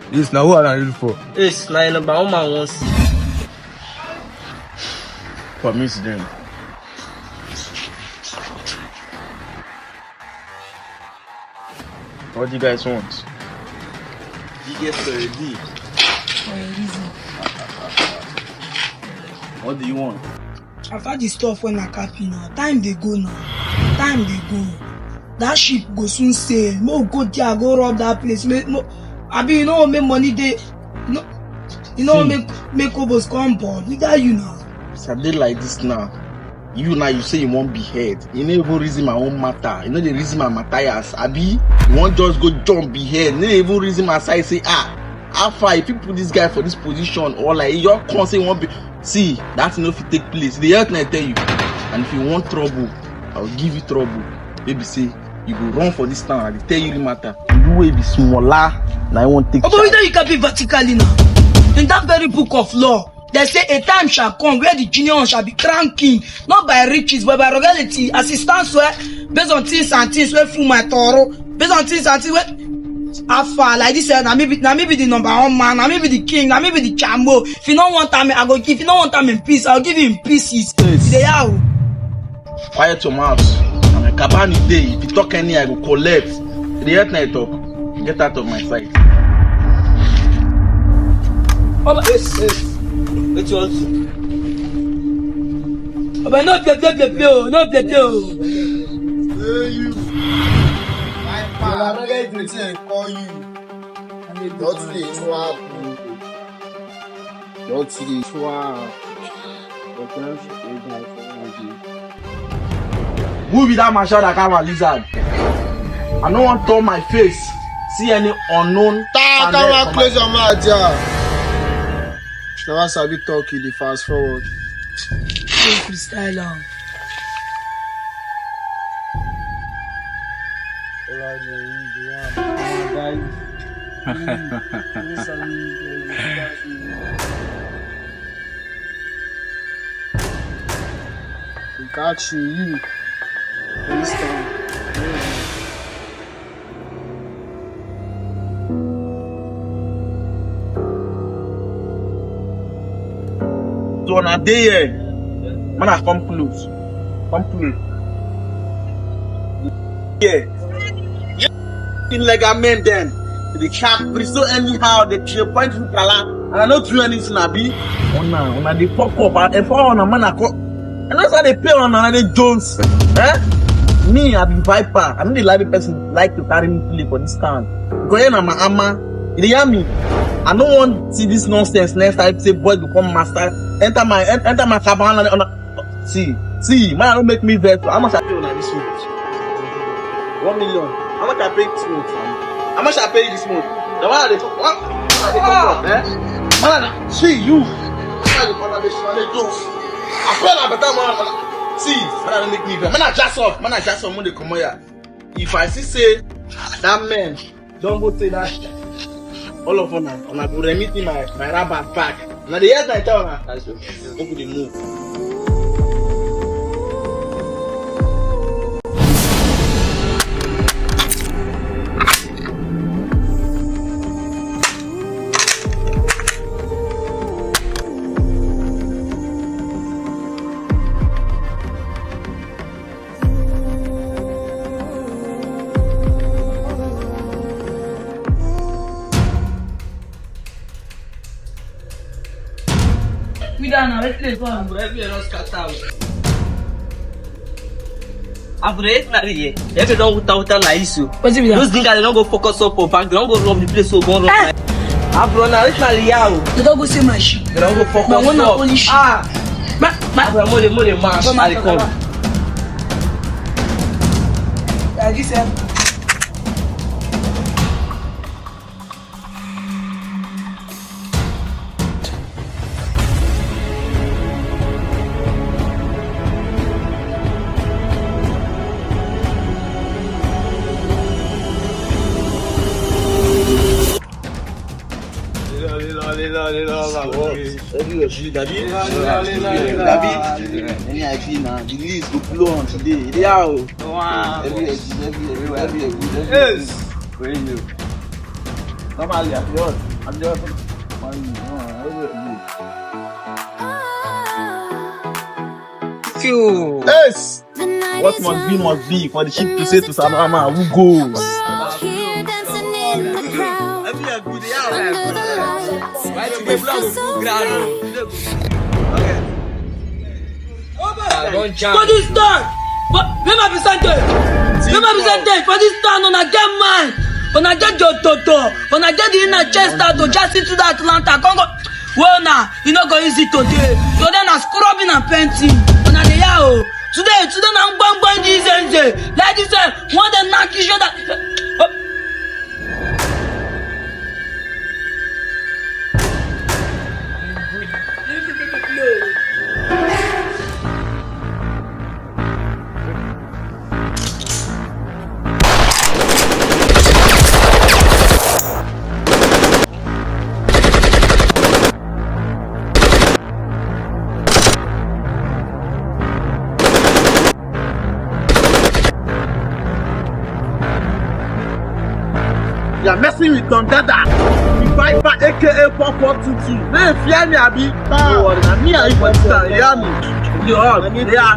Yes, now what are you for? Yes, now number one man wants For me, them. What do you guys want? biggest already. What do you want? After the stuff when I cap now, time they go now. Time they go. That ship go soon sail. No go there, go rob that place. No, I mean, you know make money they. No, you know make Obos come board. We got you now. It's a day like this now. You now you say you won't be head. You know even reason my own matter. You know the reason my Matthias. Abi, you won't just go jump be head. You know even reason my side say how far if you put this guy for this position or like your concern won't be. See, that's enough to take place. The earth I tell you. And if you want trouble, I'll give you trouble. Baby say you go run for this town. I tell you the matter. You will be smaller. Now I won't take. But you know you can be vertically now. In that very book of law, they say a time shall come where the junior shall be crowned king, not by riches but by royalty. As it stands where based on things and things where full my toro, based on things and things where Alpha like this. Now maybe the number one man, now maybe the king, now maybe the chambo. If you don't want time, I go give. If you don't want time in peace, I'll give you in pieces. They are. Quiet your mouth. I'm a cabani day. If you talk any, I go collect. The earth night talk. Get out of my sight. Yes. What you want to? But no play, no play. Hey, you. I'm not going to call you. Don't today, swap. Don't today, swap. Who be that marshal that come a lizard? I don't want to turn my face. See any unknown. Come on, close your mouth, yeah. Never sabi talk in the fast forward. Freestyle on. We got you. This time. So on a day here, man, I come close. Come close. Yeah. In like a man then. The cap so anyhow they point to Kala and I don't do anything abi. On they pop up and if on a man I call and that's how they pay on another Jones. Me, I be Viper. I'm the lively person like to carry me play for this town. Because I'm my ama. You hear me? I don't want to see this nonsense next time say boys become master. Enter my cabana. See, man, don't make me vex. How much I pay on this month? 1 million. How much I pay this month? How much I pay this month? The one they talk. What? Man, see you. I feel like better man. See, man, don't make me vex. Man, I just off. Man, I just off. Money come here. If I say that man, don't go say that. All of them, and I go remit me my rubber back. Now the years I tell her, don't go the move. We done now, let's play for him. Those niggas they don't go focus up on bank, they don't go rob the place so go rob. Bro, now it's not Liao. You don't go see my shit. You don't go fuck My one and up. only shit. Bro, more mash. I come. This Any idea now? The list go blow on today. Yeah. Wow. Every. Yes. Very new. Normally, I'm just. Yes. What must be for the ship to say to Salama, who goes? for this time, make my percentage. For this time, on a get mine, on a get your toto, on a get the inner chest out to just into that Atlanta. Congo. Well, now, you not go easy today. So then I'm scrubbing and painting. On a day, today, I'm bang this and like this, one the knock each other. You are messing with Don Dada. You fight back aka 4422. They fear me, Abi. No worry, me and you for this time. You hear me? You are. They are.